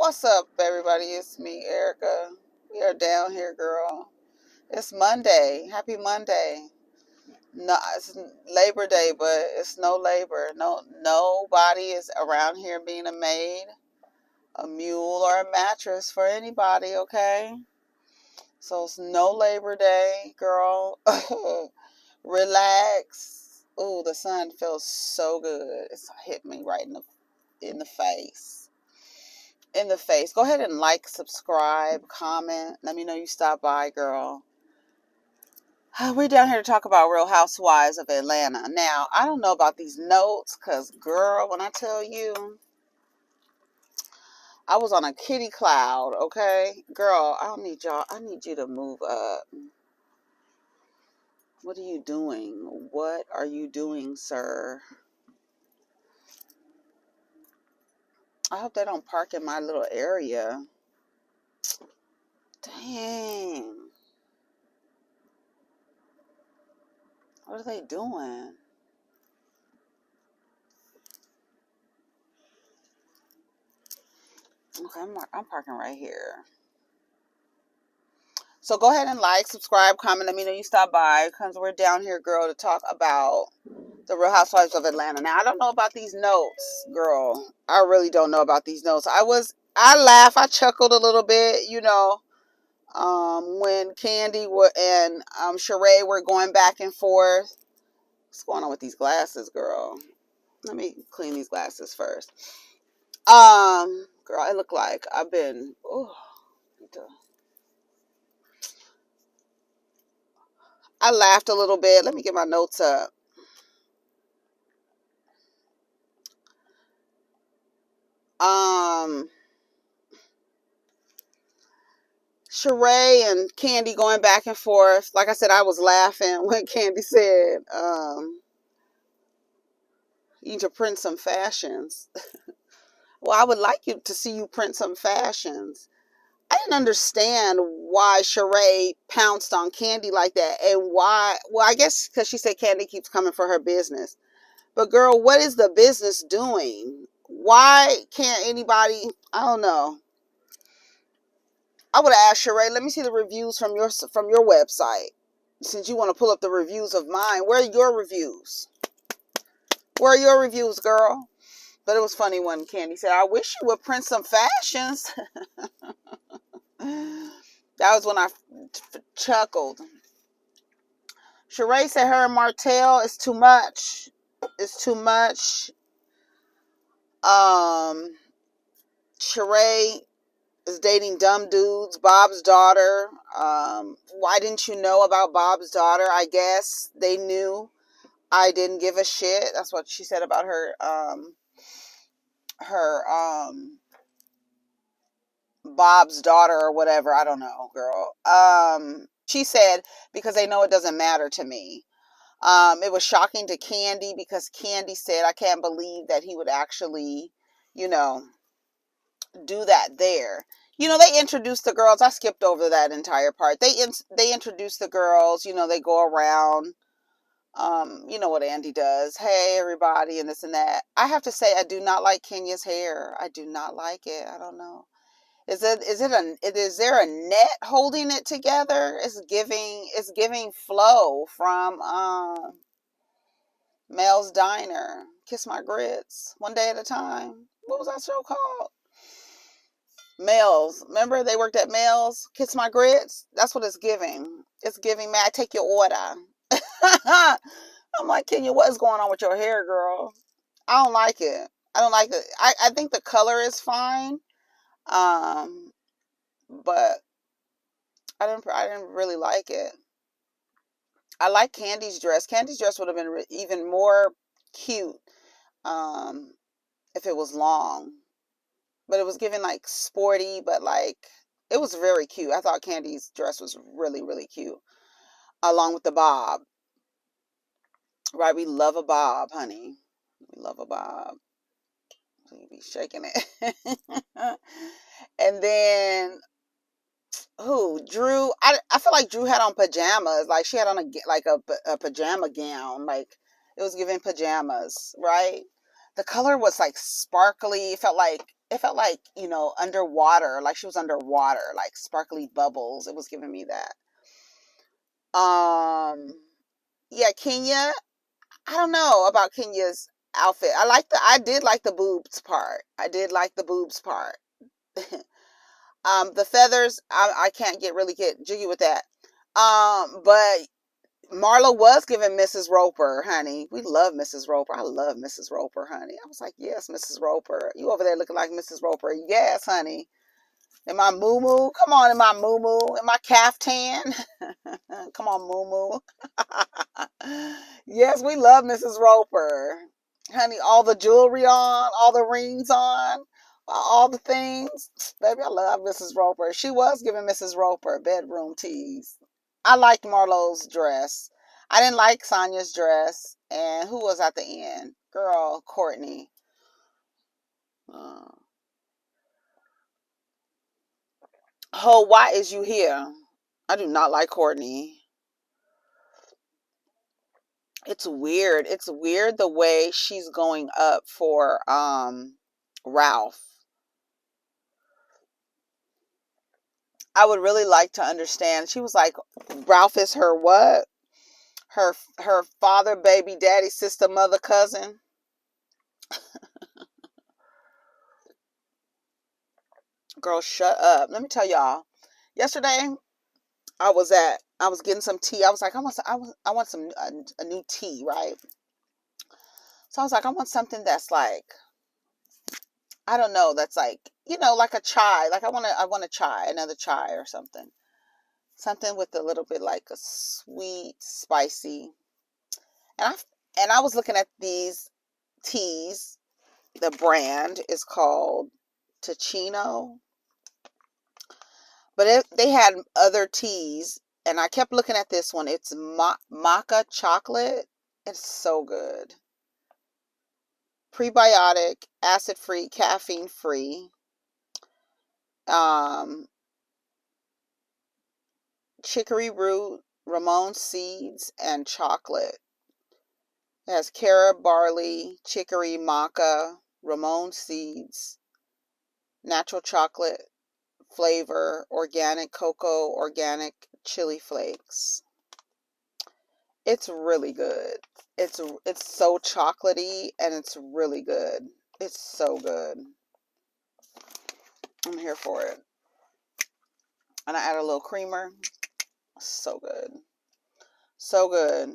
What's up, everybody? It's me, Erica. We are down here, girl. It's Monday. Happy Monday. No, it's Labor Day, but it's no labor. Nobody is around here being a maid, a mule, or a mattress for anybody. Okay, so it's no Labor Day, girl. Relax. Ooh, the sun feels so good. It's hit me right in the face. In the face. Go ahead and like, subscribe, comment. Let me know you stopped by, girl. We're down here to talk about Real Housewives of Atlanta. Now, I don't know about these notes, because, girl, when I tell you, I was on a kitty cloud, okay? Girl, I don't need y'all. I need you to move up. What are you doing? What are you doing, sir? I hope they don't park in my little area. Dang. What are they doing? Okay, I'm parking right here. So go ahead and like, subscribe, comment. Let me know you stop by, because we're down here, girl, to talk about the Real Housewives of Atlanta. Now, I don't know about these notes, girl. I really don't know about these notes. I laughed, I chuckled a little bit, when Kandi and Sheree were going back and forth. What's going on with these glasses, girl? Let me clean these glasses first. Girl, it looked like I've been. Oh, I laughed a little bit. Let me get my notes up. Sheree and Kandi going back and forth. Like I said, I was laughing when Kandi said, you need to print some fashions. Well, I would like you to see you print some fashions. I didn't understand why Sheree pounced on Kandi like that, and why. Well, I guess because she said Kandi keeps coming for her business. But girl, what is the business doing? Why can't anybody? I don't know. I would have asked Sheree, let me see the reviews from your website. Since you want to pull up the reviews of mine, where are your reviews? Where are your reviews, girl? But it was funny when Kandi said, I wish you would print some fashions. That was when I chuckled. Sheree said her and Martell is too much. It's too much. Sheree is dating dumb dudes. Bob's daughter. Why didn't you know about Bob's daughter? I guess they knew. I didn't give a shit. That's what she said about her Bob's daughter or whatever. I don't know, girl. She said, because they know it doesn't matter to me. It was shocking to Kandi, because Kandi said, I can't believe that he would actually, do that there. They introduced the girls. I skipped over that entire part. They introduced the girls. They go around. You know what Andy does. Hey, everybody, and this and that. I have to say, I do not like Kenya's hair. I do not like it. I don't know. Is there a net holding it together? It's giving Flo from Mel's Diner. Kiss My Grits. One Day at a Time. What was that show called? Mel's. Remember they worked at Mel's? Kiss My Grits? That's what it's giving. It's giving, may I take your order? I'm like, Kenya, what is going on with your hair, girl? I don't like it. I don't like it. I think the color is fine. But I didn't really like it. I like Candy's dress. Candy's dress would have been even more cute if it was long. But it was given like sporty, but like it was very cute. I thought Candy's dress was really, really cute. Along with the bob. Right? We love a bob, honey. We love a bob. So you be shaking it. And then who? Drew. I feel like Drew had on pajamas. Like she had on a pajama gown. Like it was giving pajamas, right? The color was like sparkly. It felt like, you know, underwater, like she was underwater, like sparkly bubbles. It was giving me that. Yeah, Kenya. I don't know about Kenya's outfit. I did like the boobs part. I did like the boobs part. The feathers, I can't really get jiggy with that. But Marlo was giving Mrs. Roper, honey. We love Mrs. Roper. I love Mrs. Roper, honey. I was like, yes, Mrs. Roper. You over there looking like Mrs. Roper. Yes, honey. In my moo-moo. Come on, in my moo-moo. In my caftan. Come on, moo-moo. Yes, we love Mrs. Roper. Honey, all the jewelry on, all the rings on, all the things. Baby, I love Mrs. Roper. She was giving Mrs. Roper bedroom tease. I liked Marlo's dress. I didn't like Sonya's dress. And who was at the end? Girl, Courtney. Oh, why is you here? I do not like Courtney. It's weird. It's weird the way she's going up for Ralph. I would really like to understand. She was like, Ralph is her what? Her father, baby, daddy, sister, mother, cousin. Girl, shut up. Let me tell y'all. Yesterday, I was getting some tea. I was like, I want some a new tea, right? So I was like, I want something that's like, I don't know, that's like, you know, like a chai. Like I want a chai, another chai or something. Something with a little bit like a sweet, spicy. And I was looking at these teas. The brand is called Ticino. But they had other teas, and I kept looking at this one. It's maca chocolate. It's so good. Prebiotic, acid-free, caffeine-free. Chicory root, Ramon seeds, and chocolate. It has carob, barley, chicory, maca, Ramon seeds, natural chocolate flavor, organic cocoa, organic chili flakes. It's really good. It's so chocolatey and it's really good. It's so good. I'm here for it. And I add a little creamer. So good. So good.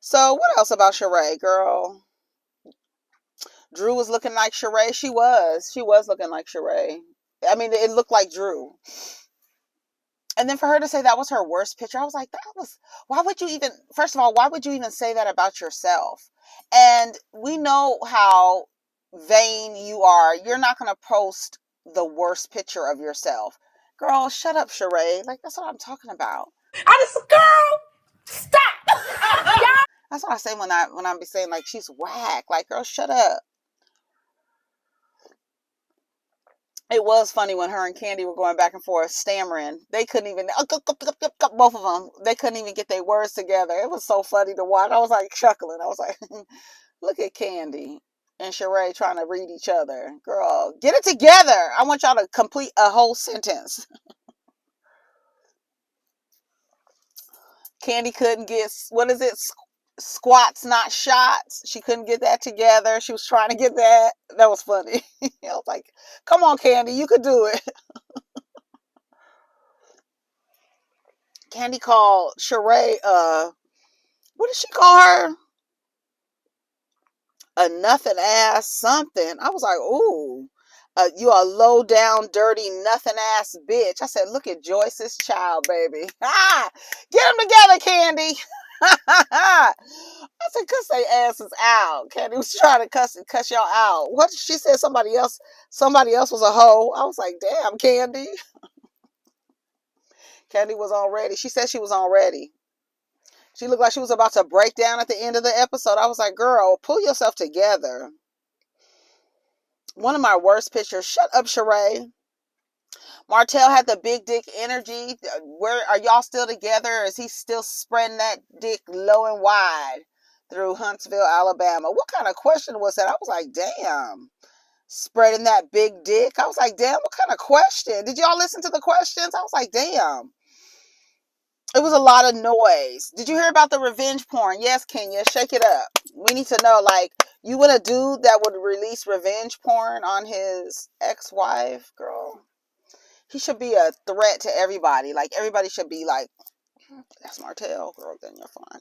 So what else about Sheree, girl? Drew was looking like Sheree. She was looking like Sheree. I mean, it looked like Drew. And then for her to say that was her worst picture, I was like, why would you even, first of all, why would you even say that about yourself? And we know how vain you are. You're not going to post the worst picture of yourself. Girl, shut up, Sheree. Like, that's what I'm talking about. I just, girl, stop. That's what I say when I be saying, like, she's whack. Like, girl, shut up. It was funny when her and Candy were going back and forth, stammering. They couldn't even, both of them, they couldn't even get their words together. It was so funny to watch. I was like chuckling. I was like, look at Candy and Sheree trying to read each other. Girl, get it together. I want y'all to complete a whole sentence. Candy couldn't get, what is it? Squats, not shots. She couldn't get that together. She was trying to get that. That was funny. I was like, come on, Candy, you could do it. Candy called Sheree, what did she call her? A nothing ass something. I was like, ooh, you a low down, dirty, nothing ass bitch. I said, look at Joyce's child, baby. Ah, get them together, Candy. I said, cuss their asses out. Candy was trying to cuss y'all out. What she said? Somebody else was a hoe. I was like, damn, Candy. Candy was on ready. She said she was on ready. She looked like she was about to break down at the end of the episode. I was like, girl, pull yourself together. One of my worst pictures. Shut up, Sheree. Martell had the big dick energy. Where are y'all still together? Or is he still spreading that dick low and wide? through Huntsville, Alabama. What kind of question was that? I was like, damn. Spreading that big dick. I was like, damn, what kind of question? Did y'all listen to the questions? I was like, damn. It was a lot of noise. Did you hear about the revenge porn? Yes, Kenya, shake it up. We need to know, like, you want a dude that would release revenge porn on his ex-wife, girl? He should be a threat to everybody. Like, everybody should be like, that's Martell, girl, then you're fine.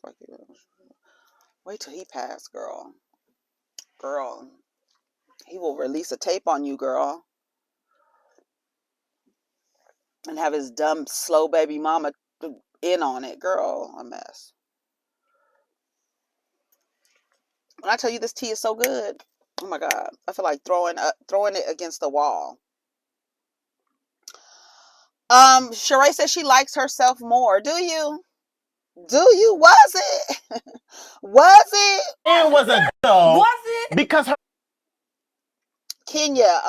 Wait till he passed, girl. Girl, he will release a tape on you, girl. And have his dumb, slow baby mama in on it. Girl, a mess. When I tell you this tea is so good, oh my God, I feel like throwing it against the wall. Sheree says she likes herself more. Do you? Was it? Was it? It was a dog. Was it? Because her Kenya,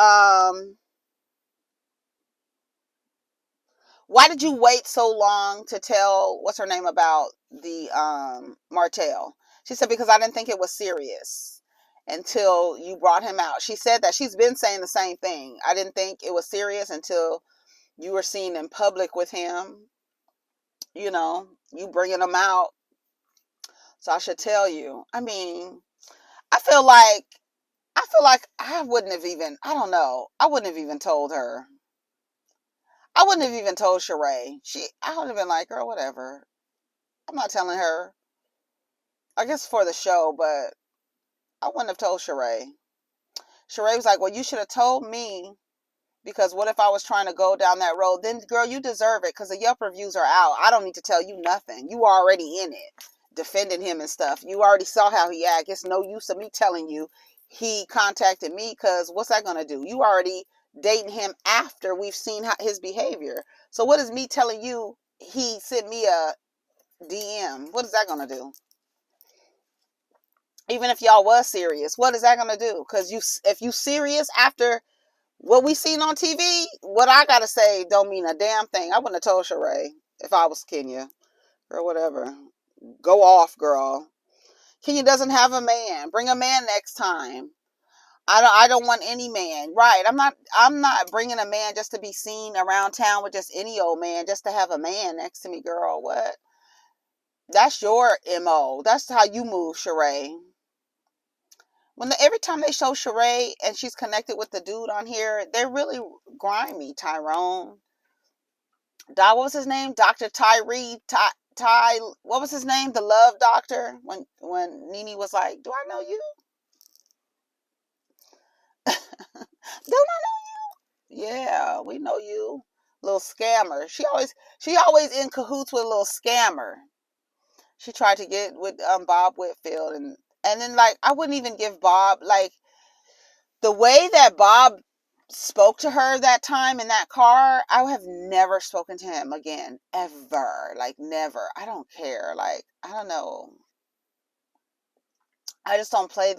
why did you wait so long to tell what's her name about the Martell? She said because I didn't think it was serious until you brought him out. She said that she's been saying the same thing. I didn't think it was serious until you were seen in public with him. You know, you bringing him out. So I should tell you. I mean, I feel like I wouldn't have even, I don't know. I wouldn't have even told her. I wouldn't have even told Sheree. I would have been like, girl, whatever. I'm not telling her. I guess for the show, but I wouldn't have told Sheree. Sheree was like, well, you should have told me, because what if I was trying to go down that road? Then, girl, you deserve it because the Yelp reviews are out. I don't need to tell you nothing. You are already in it, defending him and stuff. You already saw how he acted. It's no use of me telling you he contacted me, because what's that going to do? You already dating him after we've seen his behavior. So what is me telling you he sent me a DM? What is that going to do? Even if y'all was serious, what is that going to do? Because if you serious after what we seen on TV, what I got to say don't mean a damn thing. I wouldn't have told Sheree if I was Kenya. Or whatever. Go off, girl. Kenya doesn't have a man. Bring a man next time. I don't want any man. Right. I'm not bringing a man just to be seen around town with just any old man, just to have a man next to me, girl. What? That's your MO. That's how you move, Sheree. Every time they show Sheree and she's connected with the dude on here, they're really grimy. Tyrone. What was his name? Dr. Tyree. Ty, what was his name? The love doctor. When Nene was like, do I know you? Don't I know you? Yeah, we know you. Little scammer. She always in cahoots with a little scammer. She tried to get with Bob Whitfield, and then, like, I wouldn't even give Bob, like, the way that Bob spoke to her that time in that car. I have never spoken to him again, ever. Like, never. I don't care. Like, I don't know. I just don't play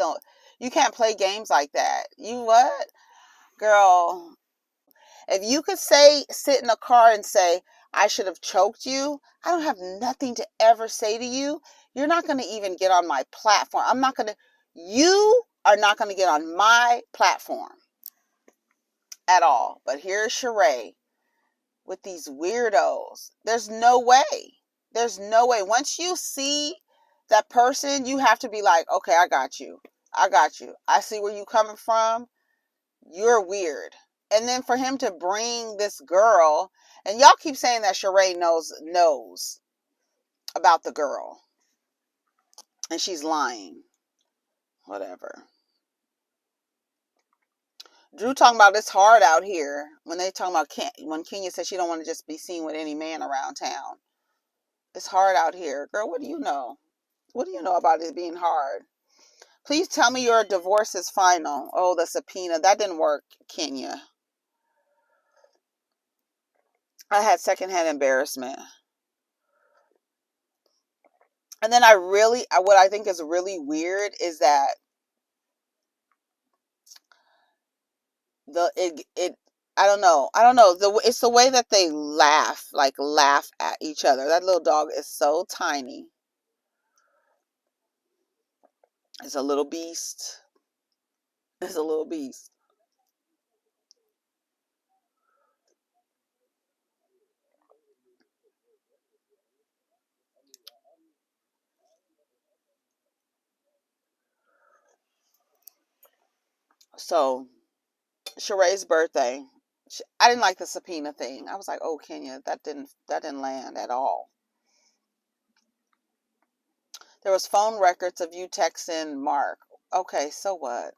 you can't play games like that. You what? Girl, if you could sit in a car and say, I should have choked you, I don't have nothing to ever say to you. You're not going to even get on my platform. You are not going to get on my platform at all. But here's Sheree with these weirdos. There's no way. There's no way. Once you see that person, you have to be like, okay, I got you. I see where you coming from. You're weird. And then for him to bring this girl, and y'all keep saying that Sheree knows about the girl, and she's lying. Whatever. Drew talking about it's hard out here when they talking about when Kenya said she don't want to just be seen with any man around town. It's hard out here. Girl, what do you know? What do you know about it being hard? Please tell me your divorce is final. Oh, the subpoena. That didn't work, Kenya. I had secondhand embarrassment. And then what I think is really weird is that I don't know. It's the way that they laugh at each other. That little dog is so tiny. It's a little beast. It's a little beast. So Sheree's birthday. I didn't like the subpoena thing. I was like, oh, Kenya, that didn't land at all. There was phone records of you texting Mark. Okay, so what?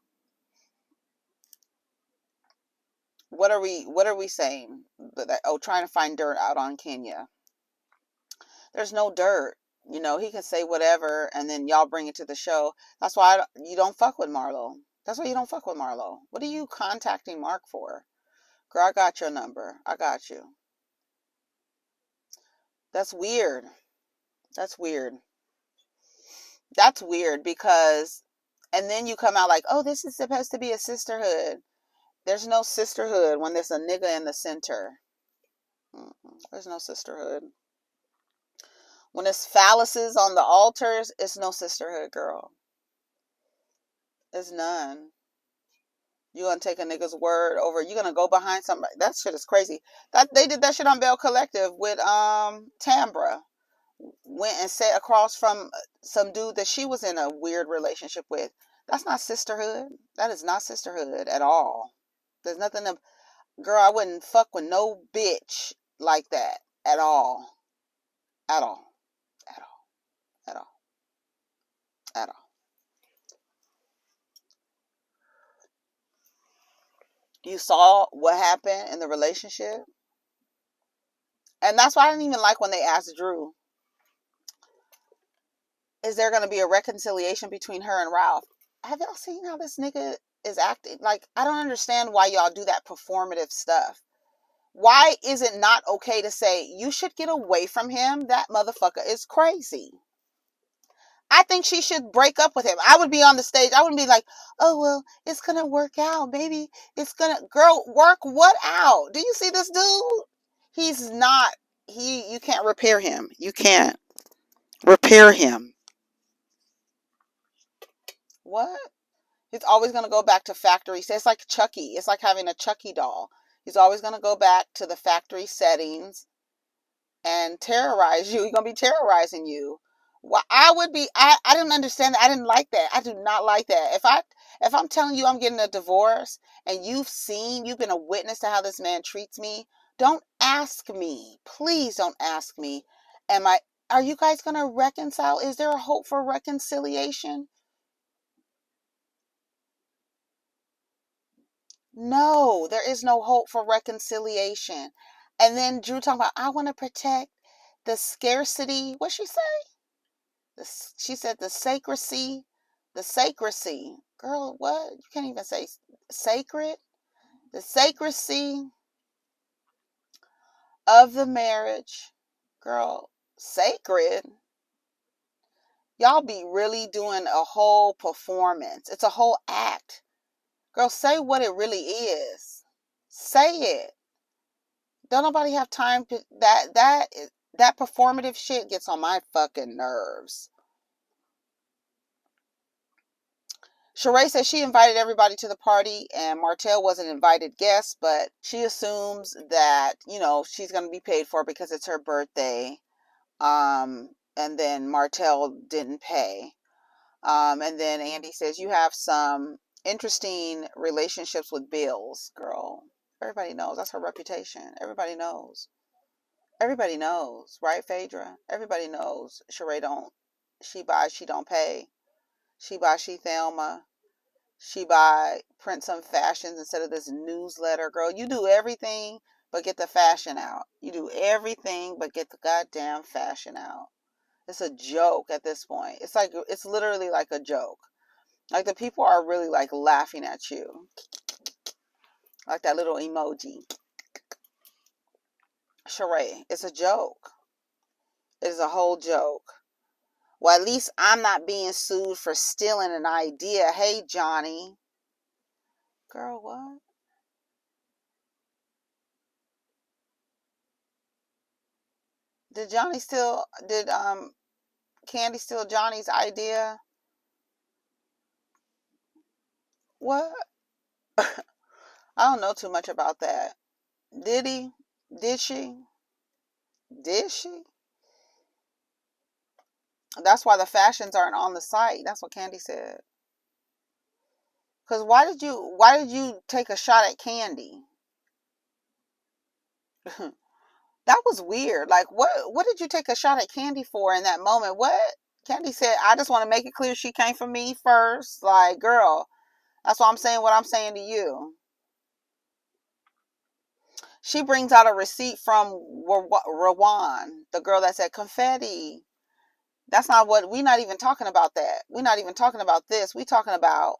What are we saying? Oh, trying to find dirt out on Kenya. There's no dirt. He can say whatever, and then y'all bring it to the show. That's why you don't fuck with Marlo. That's why you don't fuck with Marlo. What are you contacting Mark for? Girl, I got your number. I got you. That's weird. That's weird. That's weird because, and then you come out like, oh, this is supposed to be a sisterhood. There's no sisterhood when there's a nigga in the center. There's no sisterhood. When it's phalluses on the altars, it's no sisterhood, girl. There's none. You're gonna take a nigga's word over. You're gonna go behind somebody. That shit is crazy. That they did that shit on Bell Collective with Tambra. Went and sat across from some dude that she was in a weird relationship with. That's not sisterhood. That is not sisterhood at all. There's nothing to, girl, I wouldn't fuck with no bitch like that at all. At all. At all. At all. At all. You saw what happened in the relationship. And that's why I didn't even like when they asked Drew, is there going to be a reconciliation between her and Ralph? Have y'all seen how this nigga is acting? Like, I don't understand why y'all do that performative stuff. Why is it not okay to say, you should get away from him? That motherfucker is crazy. I think she should break up with him. I would be on the stage. I wouldn't be like, oh, well, it's going to work out. Maybe it's going to, girl, work what out? Do you see this dude? He's not, you can't repair him. You can't repair him. What? He's always going to go back to factory. It's like Chucky. It's like having a Chucky doll. He's always going to go back to the factory settings and terrorize you. He's going to be terrorizing you. Well, I didn't understand that. I didn't like that. I do not like that. If I'm telling you I'm getting a divorce and you've been a witness to how this man treats me, don't ask me. Please don't ask me. Are you guys going to reconcile? Is there a hope for reconciliation? No, there is no hope for reconciliation. And then Drew talking about, I want to protect the scarcity. What'd she say? She said the sacrecy. The sacrecy. Girl, what? You can't even say sacred. The sacrecy of the marriage. Girl, sacred. Y'all be really doing a whole performance. It's a whole act. Girl, say what it really is. Say it. Don't nobody have time to that performative shit gets on my fucking nerves. Sheree says she invited everybody to the party and Martell was an invited guest, but she assumes that, she's going to be paid for because it's her birthday. And then Martell didn't pay. And then Andy says you have some interesting relationships with bills, girl. Everybody knows. That's her reputation. Everybody knows. Everybody knows, right, Phaedra? Everybody knows. Sheree she buys, she don't pay. She buys, she Thelma. She buy, print some fashions instead of this newsletter. Girl, you do everything but get the fashion out. You do everything but get the goddamn fashion out. It's a joke at this point. It's literally like a joke. Like the people are really like laughing at you. Like that little emoji. Sheree, it's a joke. It is a whole joke. Well, at least I'm not being sued for stealing an idea. Hey, Johnny. Girl, what? Did Candy steal Johnny's idea? What? I don't know too much about that. Did he? Did she? Did she? That's why the fashions aren't on the site. That's what Candy said. Cause why did you take a shot at Candy? That was weird. Like what did you take a shot at Candy for in that moment? What? Candy said, I just want to make it clear she came for me first. Like, girl, that's why I'm saying what I'm saying to you. She brings out a receipt from Rowan, the girl that said confetti. That's not what, we're not even talking about that. We're not even talking about this. We're talking about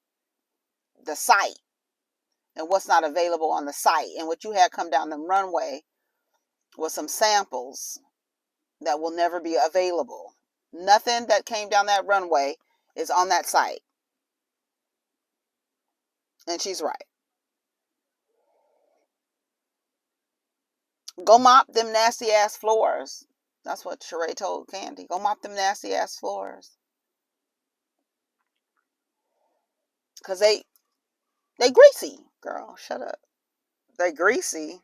the site and what's not available on the site. And what you had come down the runway was some samples that will never be available. Nothing that came down that runway is on that site. And she's right. Go mop them nasty ass floors. That's what Sheree told Candy. Go mop them nasty ass floors. Cause they greasy. Girl, shut up. They greasy.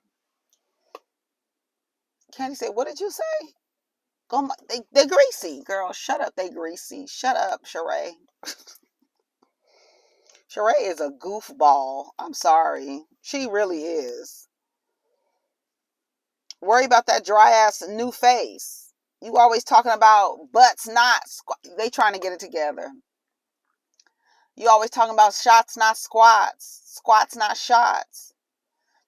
Candy said, what did you say? Go they greasy. Girl, shut up. They greasy. Shut up, Sheree. Sheree is a goofball. I'm sorry. She really is. Worry about that dry ass new face. You always talking about butts not. They trying to get it together. You always talking about shots not squats. Squats not shots.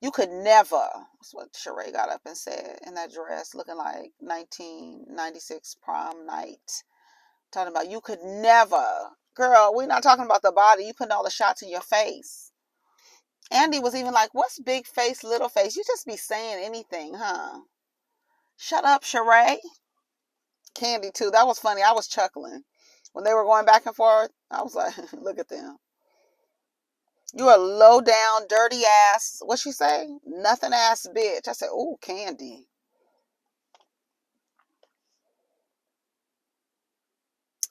You could never. That's what Sheree got up and said in that dress, looking like 1996 prom night. Talking about you could never. Girl, we're not talking about the body. You putting all the shots in your face. Andy was even like, what's big face, little face? You just be saying anything, huh? Shut up, Sheree. Candy, too. That was funny. I was chuckling. When they were going back and forth, I was like, look at them. You a low down, dirty ass, what'd she say? Nothing ass bitch. I said, ooh, Candy.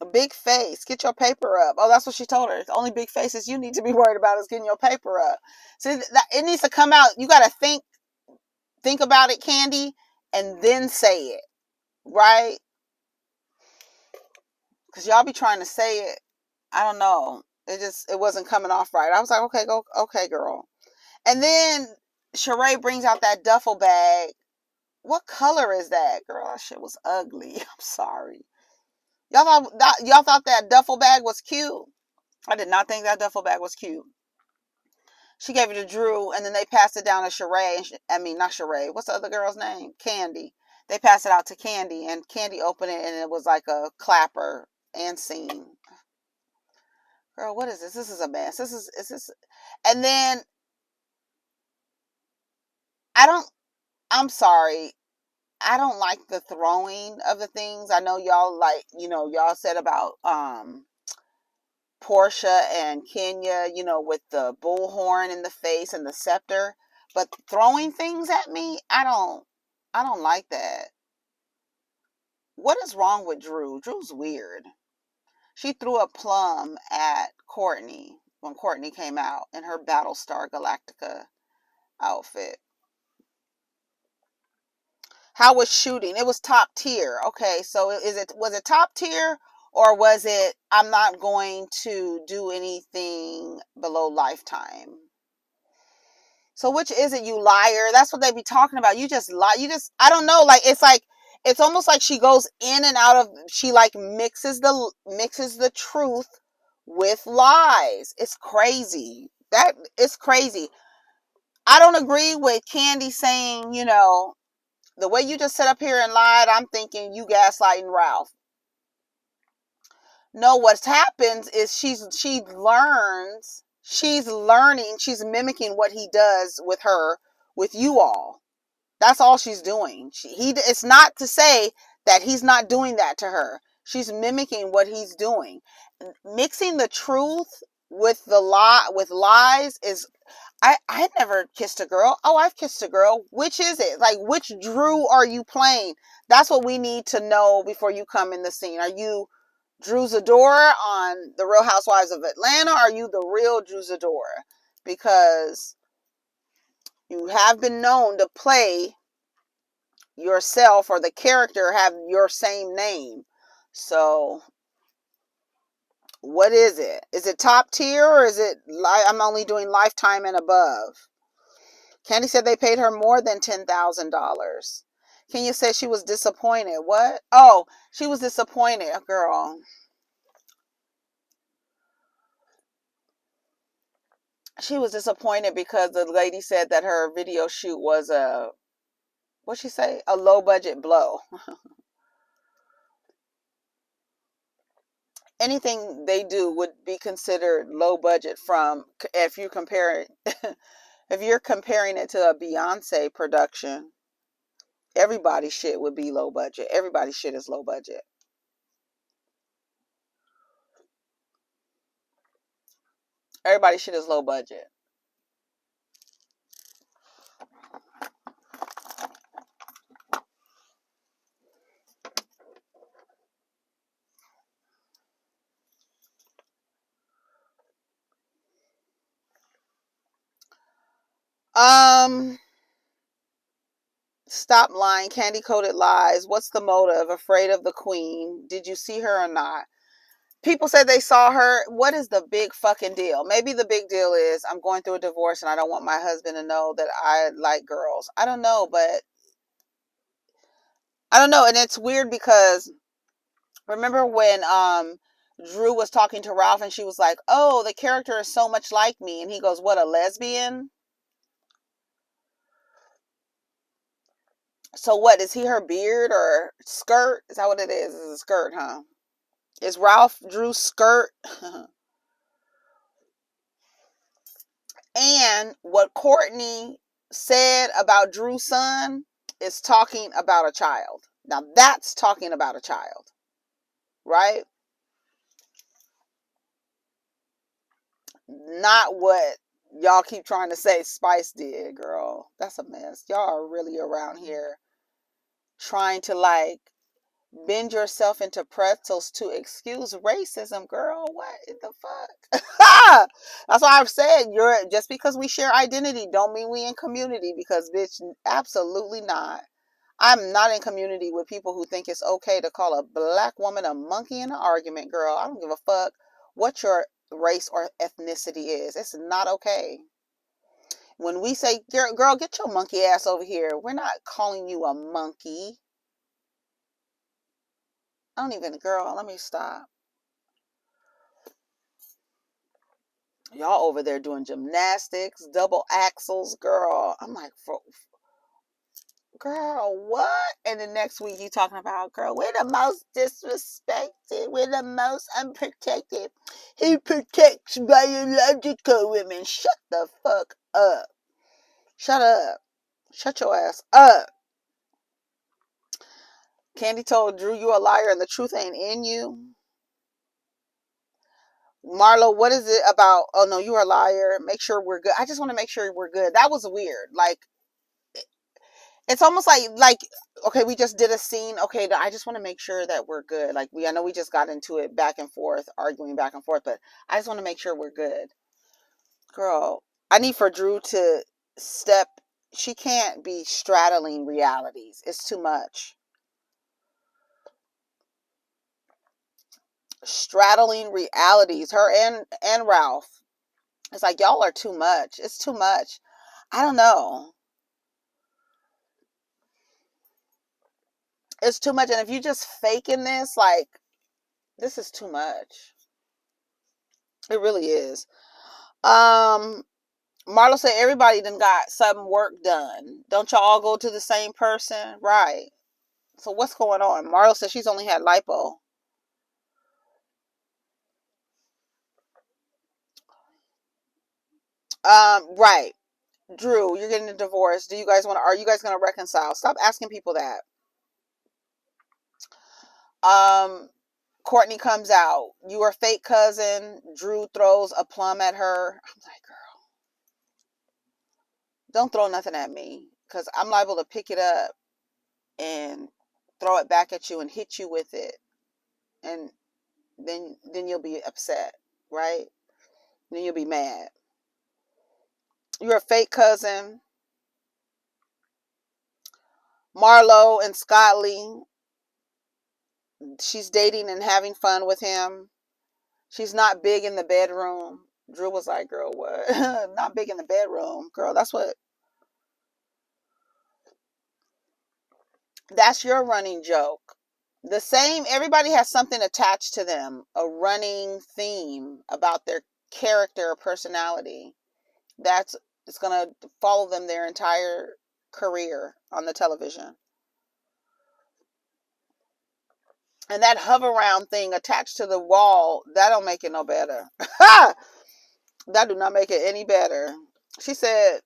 A big face. Get your paper up. Oh, that's what she told her. The only big faces you need to be worried about is getting your paper up. See, it needs to come out. You got to think about it, Candy, and then say it. Right? Because y'all be trying to say it. I don't know. It wasn't coming off right. I was like, okay, girl. And then Sheree brings out that duffel bag. What color is that? Girl, that shit was ugly. I'm sorry. Y'all thought that duffel bag was cute? I did not think that duffel bag was cute. She gave it to Drew, and then they passed it down to Sheree. Not Sheree. What's the other girl's name? Candy. They passed it out to Candy, and Candy opened it, and it was like a clapper and scene. Girl, what is this? This is a mess. Is this? And then I'm sorry. I don't like the throwing of the things. I know y'all y'all said about Portia and Kenya, with the bullhorn in the face and the scepter, but throwing things at me, I don't like that. What is wrong with Drew? Drew's weird. She threw a plum at Courtney when Courtney came out in her Battlestar Galactica outfit. How was shooting? It was top tier. Okay, so was it top tier, or was it I'm not going to do anything below Lifetime? So which is it, you liar? That's what they be talking about. You just lie. I don't know. It's almost like she goes in and out of. She like mixes the truth with lies. It's crazy. It's crazy. I don't agree with Candy saying, the way you just sat up here and lied. I'm thinking you gaslighting Ralph. No, what's happens is she's learning, she's mimicking what he does with you all. That's all she's doing. It's not to say that he's not doing that to her. She's mimicking what he's doing. Mixing the truth with lies is. I never kissed a girl. Oh, I've kissed a girl. Which is it? Like, which Drew are you playing? That's what we need to know before you come in the scene. Are you Drew Zadora on the Real Housewives of Atlanta? Or are you the real Drew Zadora? Because you have been known to play yourself, or the character have your same name. So what is it? Is it top tier, or is it I'm only doing lifetime and above? Candy said they paid her more than $10,000. Kenya said she was disappointed. What? Oh, she was disappointed, girl. She was disappointed because the lady said that her video shoot was what'd she say? A low budget blow. Anything they do would be considered low budget if you compare it, if you're comparing it to a Beyonce production, everybody's shit would be low budget. Everybody's shit is low budget. Everybody's shit is low budget. Stop lying. Candy coated lies. What's the motive? Afraid of the queen. Did you see her or not? People said they saw her. What is the big fucking deal? Maybe the big deal is I'm going through a divorce and I don't want my husband to know that I like girls. I don't know, but I don't know. And it's weird because remember when Drew was talking to Ralph and she was like, "Oh, the character is so much like me." And he goes, "What, a lesbian?" So what, is he her beard or skirt? Is that what it is? It's a skirt, huh? Is Ralph Drew's skirt? And what Courtney said about Drew's son is talking about a child. Now that's talking about a child, right? Not what y'all keep trying to say Spice did, girl. That's a mess. Y'all are really around here trying to like bend yourself into pretzels to excuse racism, girl. What in the fuck? That's why I've said just because we share identity don't mean we in community, because bitch, absolutely not. I'm not in community with people who think it's okay to call a black woman a monkey in an argument, girl. I don't give a fuck what your race or ethnicity is. It's not okay. When we say, girl, get your monkey ass over here, we're not calling you a monkey. I don't even, girl, let me stop. Y'all over there doing gymnastics, double axles, girl. I'm like, girl, what? And the next week you talking about, girl, we're the most disrespected. We're the most unprotected. He protects biological women. Shut the fuck up. Shut up. Shut your ass up. Candy told Drew, you a liar and the truth ain't in you. Marlo, what is it about? Oh no, you're a liar. Make sure we're good. I just want to make sure we're good. That was weird. Like, it's almost like okay, we just did a scene. Okay, I just want to make sure that we're good. Like, I know we just got into it back and forth, arguing back and forth, but I just want to make sure we're good. Girl, I need for Drew to step. She can't be straddling realities. It's too much. Straddling realities. Her and Ralph. It's like, y'all are too much. It's too much. I don't know. It's too much. And if you just faking this, like, this is too much. It really is. Marlo said everybody done got some work done. Don't y'all all go to the same person? Right. So what's going on? Marlo said she's only had lipo. Right. Drew, you're getting a divorce. Are you guys gonna reconcile? Stop asking people that. Courtney comes out. You are fake cousin. Drew throws a plum at her. I'm like, girl, don't throw nothing at me, because I'm liable to pick it up and throw it back at you and hit you with it. And then you'll be upset, right? Then you'll be mad. You're a fake cousin. Marlo and Scott Lee, she's dating and having fun with him. She's not big in the bedroom. Drew was like, girl, what? Not big in the bedroom. Girl, that's your running joke. The same, everybody has something attached to them, a running theme about their character or personality. That's it's going to follow them their entire career on the television. And that hover round thing attached to the wall, that don't make it no better. That do not make it any better. She said,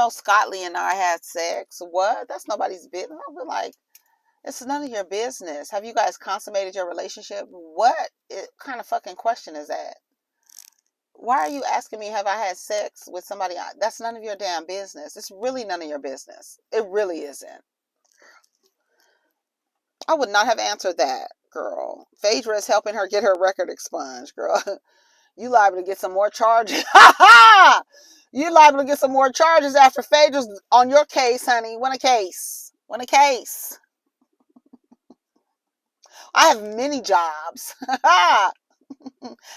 Scott Lee and I had sex. What? That's nobody's business. I'll be like, it's none of your business. Have you guys consummated your relationship? What kind of fucking question is that? Why are you asking me, have I had sex with somebody? That's none of your damn business. It's really none of your business. It really isn't. I would not have answered that, girl. Phaedra is helping her get her record expunged, girl. You liable to get some more charges. You liable to get some more charges after Phaedra's on your case, honey. Win a case. Win a case. I have many jobs.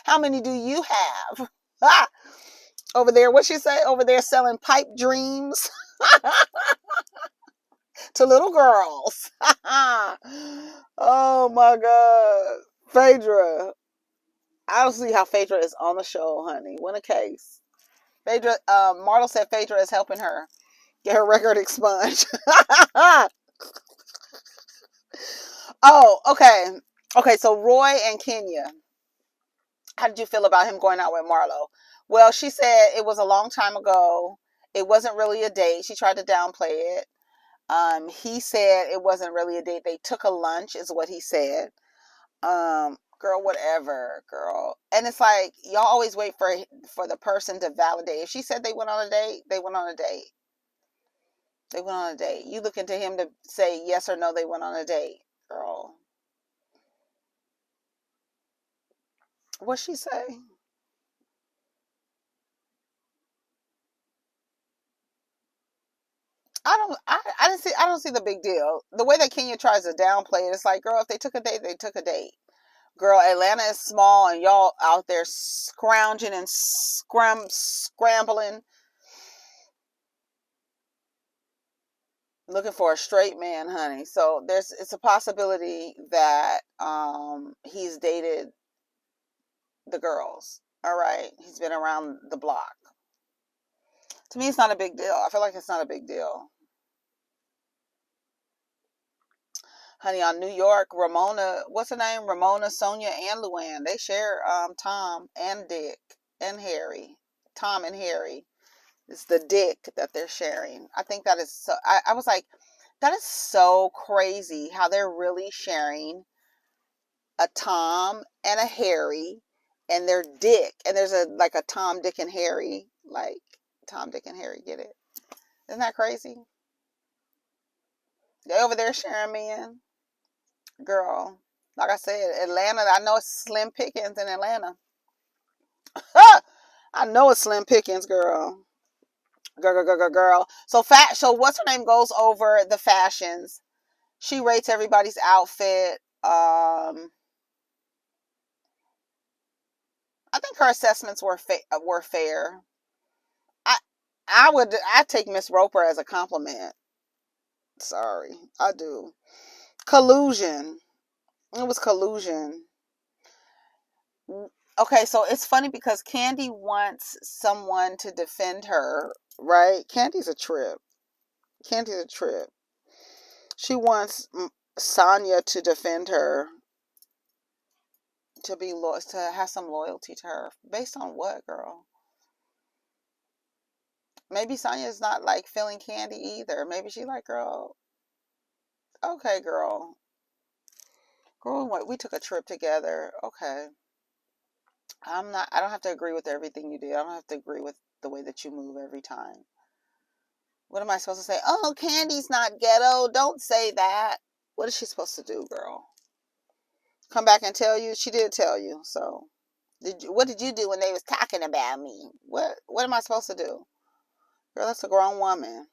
How many do you have? Over there, what'd she say? Over there selling pipe dreams to little girls. Oh my God. Phaedra. I don't see how Phaedra is on the show, honey. Win a case. Phaedra, Marlo said Phaedra is helping her get her record expunged. Oh, okay. Okay, so Roy and Kenya. How did you feel about him going out with Marlo? Well, she said it was a long time ago. It wasn't really a date. She tried to downplay it. He said it wasn't really a date. They took a lunch, is what he said. Girl, whatever, girl. And it's like y'all always wait for the person to validate. If she said they went on a date, they went on a date. They went on a date. You looking to him to say yes or no, they went on a date, girl. What'd she say? I don't see the big deal. The way that Kenya tries to downplay it, it's like, girl, if they took a date, they took a date. Girl, Atlanta is small and y'all out there scrounging and scrambling, looking for a straight man, honey. So it's a possibility that he's dated the girls. All right. He's been around the block. To me, it's not a big deal. I feel like it's not a big deal. Honey, on New York, Ramona, what's her name? Ramona, Sonia, and Luann. They share Tom and Dick and Harry. Tom and Harry. It's the dick that they're sharing. I think that is so. I was like, that is so crazy how they're really sharing a Tom and a Harry and their dick. And there's a Tom, Dick, and Harry. Like, Tom, Dick, and Harry. Get it? Isn't that crazy? They over there sharing men. Girl, like I said, Atlanta, I know it's slim pickings in Atlanta. I know it's slim pickings, girl. Girl. So what's her name goes over the fashions. She rates everybody's outfit. I think her assessments were fair. I take Miss Roper as a compliment. Sorry, I do. Collusion. It was collusion. Okay, so it's funny because Candy wants someone to defend her, right? Candy's a trip. Candy's a trip. She wants Sonya to defend her, to be to have some loyalty to her. Based on what, girl? Maybe Sonya's not like feeling Candy either. Maybe she like, girl. Okay, girl. Girl, we took a trip together. Okay. I don't have to agree with everything you do. I don't have to agree with the way that you move every time. What am I supposed to say? Oh, Candy's not ghetto. Don't say that. What is she supposed to do, girl? come back and tell you? She did tell you. So, what did you do when they was talking about me? What am I supposed to do? Girl, that's a grown woman.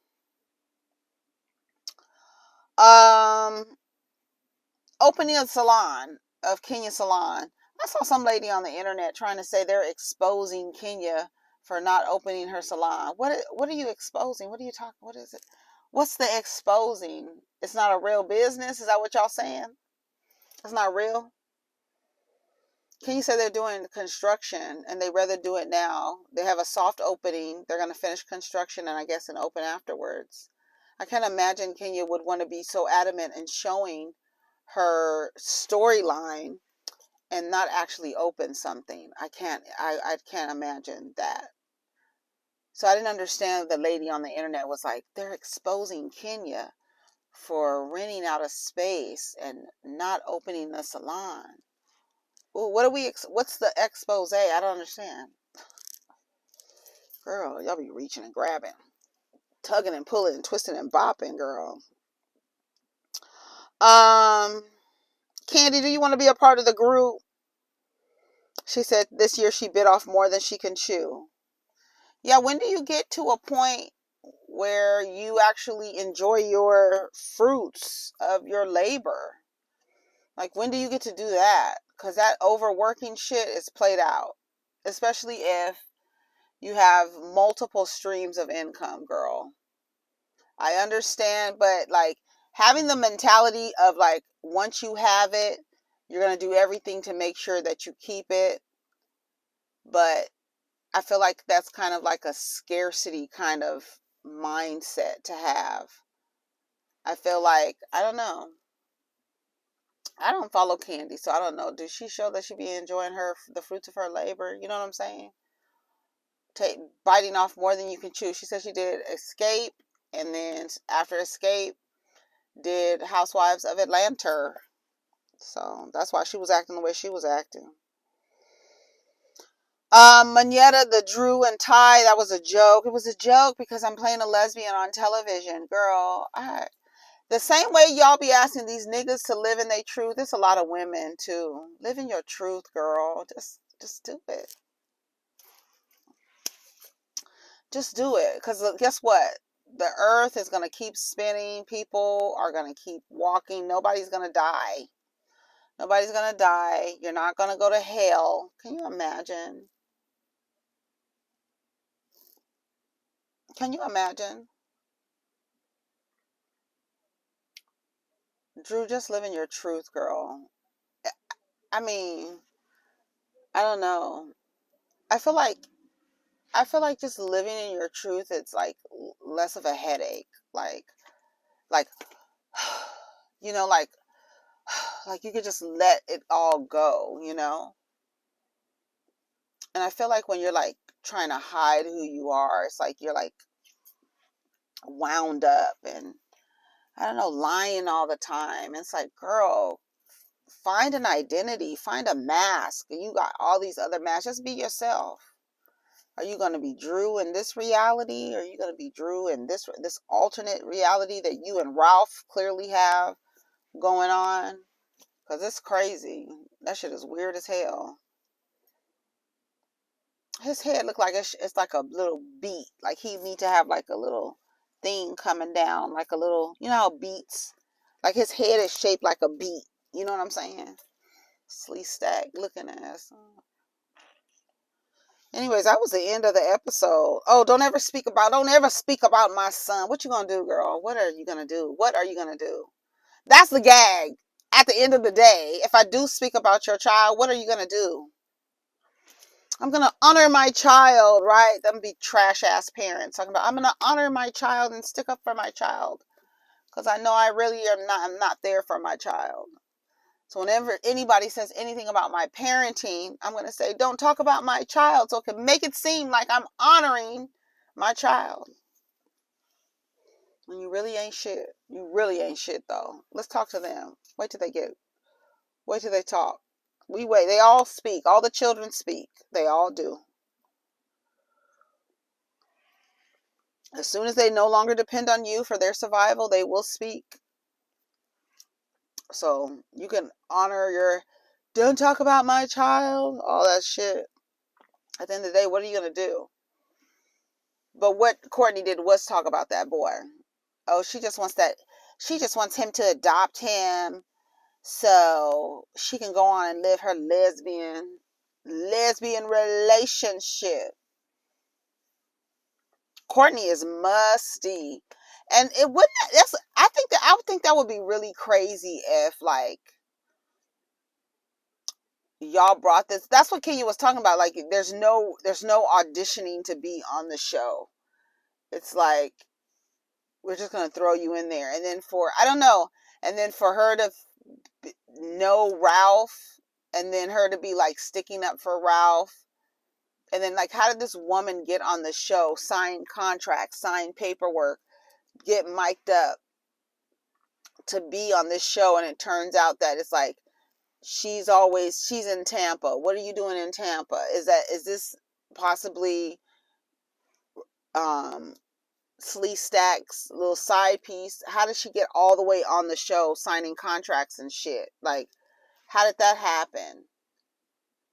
Opening a salon of Kenya Salon. I saw some lady on the internet trying to say they're exposing Kenya for not opening her salon. What are you exposing? What are you talking? What is it? What's the exposing? It's not a real business? Is that what y'all saying? It's not real? Kenya said they're doing construction and they rather do it now. They have a soft opening. They're going to finish construction and I guess an open afterwards. I can't imagine Kenya would want to be so adamant in showing her storyline and not actually open something. I can't imagine that. So I didn't understand the lady on the internet was like, they're exposing Kenya for renting out a space and not opening the salon. Well, what's the expose? I don't understand. Girl, y'all be reaching and grabbing, tugging and pulling and twisting and bopping, girl. Candy, do you want to be a part of the group? She said this year she bit off more than she can chew. Yeah, when do you get to a point where you actually enjoy your fruits of your labor? Like, when do you get to do that? Because that overworking shit is played out. Especially if you have multiple streams of income, girl. I understand, but like having the mentality of like, once you have it, you're going to do everything to make sure that you keep it. But I feel like that's kind of like a scarcity kind of mindset to have. I feel like, I don't know. I don't follow Candy, so I don't know. Does she show that she be enjoying the fruits of her labor? You know what I'm saying? Biting off more than you can chew. She said she did Escape, and then after Escape, did Housewives of Atlanta. So that's why she was acting the way she was acting. Manetta, the Drew and Ty, that was a joke. It was a joke because I'm playing a lesbian on television. Girl, the same way y'all be asking these niggas to live in their truth, there's a lot of women too. Live in your truth, girl. Just do it. Just do it. Because guess what? The earth is going to keep spinning. People are going to keep walking. Nobody's going to die. Nobody's going to die. You're not going to go to hell. Can you imagine? Can you imagine? Drew, just live in your truth, girl. I mean, I don't know. I feel like just living in your truth, it's like less of a headache. Like, you know, like you could just let it all go, you know? And I feel like when you're like trying to hide who you are, it's like you're like wound up and I don't know, lying all the time. It's like, girl, find an identity, find a mask. And you got all these other masks. Just be yourself. Are you going to be Drew in this reality? Or are you going to be Drew in this alternate reality that you and Ralph clearly have going on? Because it's crazy. That shit is weird as hell. His head looked like it's like a little beat. Like he need to have like a little thing coming down. Like a little, you know how beats? Like his head is shaped like a beat. You know what I'm saying? Sleeve stack looking ass. Anyways, that was the end of the episode. Oh, don't ever speak about my son. What you gonna do, girl? What are you gonna do? What are you gonna do? That's the gag. At the end of the day, if I do speak about your child, what are you gonna do? I'm gonna honor my child, right? Them be trash ass parents talking about I'm gonna honor my child and stick up for my child. Because I know I really am not I'm not there for my child. So whenever anybody says anything about my parenting, I'm going to say, don't talk about my child so it can make it seem like I'm honoring my child. And you really ain't shit. You really ain't shit, though. Let's talk to them. Wait till they talk. We wait. They all speak. All the children speak. They all do. As soon as they no longer depend on you for their survival, they will speak. So you can honor Don't talk about my child. All that shit. At the end of the day, what are you going to do? But what Courtney did was talk about that boy. Oh, she just wants him to adopt him so she can go on and live her lesbian relationship. Courtney is musty. And it wouldn't I would think that would be really crazy if like y'all brought this. That's what Kenya was talking about. Like there's no auditioning to be on the show. It's like we're just gonna throw you in there, and then for her to know Ralph, and then her to be like sticking up for Ralph, and then like how did this woman get on the show, sign contracts, sign paperwork, get mic'd up to be on this show, and it turns out that it's like she's in Tampa. What are you doing in Tampa? Is this possibly Slee Stack's little side piece? How did she get all the way on the show signing contracts and shit? Like, how did that happen?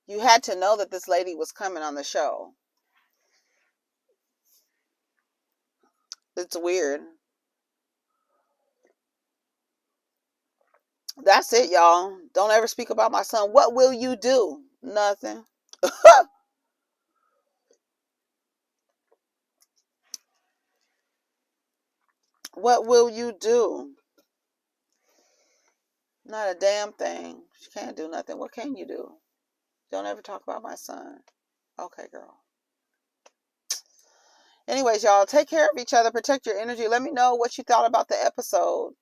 You had to know that this lady was coming on the show. It's weird. That's it, y'all. Don't ever speak about my son. What will you do? Nothing. What will you do? Not a damn thing. She can't do nothing. What can you do? Don't ever talk about my son. Okay, girl. Anyways, y'all, take care of each other. Protect your energy. Let me know what you thought about the episode.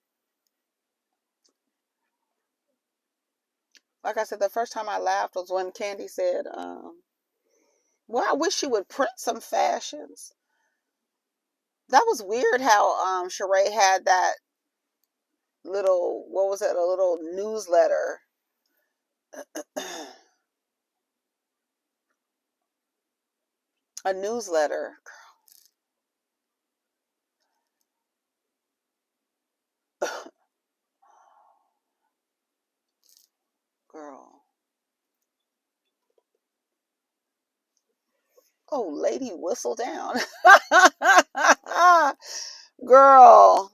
Like I said, the first time I laughed was when Candy said, well, I wish she would print some fashions. That was weird how Sheree had that little, what was it, a little newsletter. A newsletter. Girl. Oh, lady, whistle down. Girl.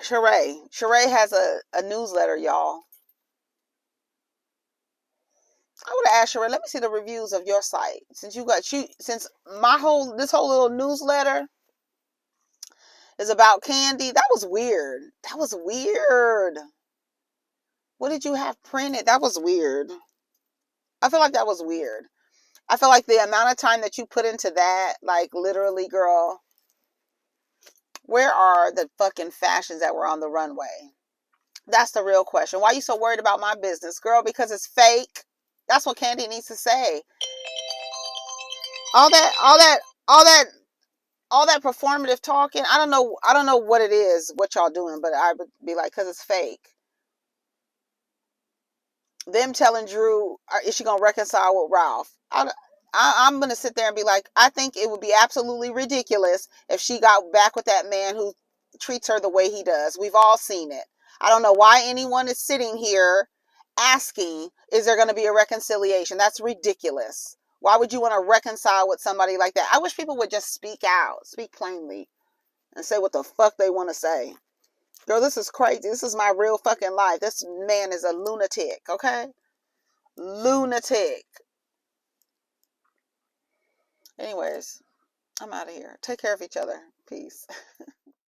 Sheree has a newsletter, y'all. I would have asked Sheree, let me see the reviews of your site. Since this whole little newsletter is about Candy. That was weird. What did you have printed? That was weird. I feel like that was weird. I feel like the amount of time that you put into that, like literally, girl, where are the fucking fashions that were on the runway? That's the real question. Why are you so worried about my business, girl? Because it's fake. That's what Candy needs to say. All that performative talking. I don't know what it is, what y'all doing, but I would be like, because it's fake. Them telling Drew, is she gonna reconcile with Ralph? I'm gonna sit there and be like, I think it would be absolutely ridiculous if she got back with that man who treats her the way he does. We've all seen it. I don't know why anyone is sitting here asking, is there going to be a reconciliation? That's ridiculous. Why would you want to reconcile with somebody like that? I wish people would just speak out, speak plainly, and say what the fuck they want to say. Girl, this is crazy. This is my real fucking life. This man is a lunatic, okay? Lunatic. Anyways, I'm out of here. Take care of each other. Peace.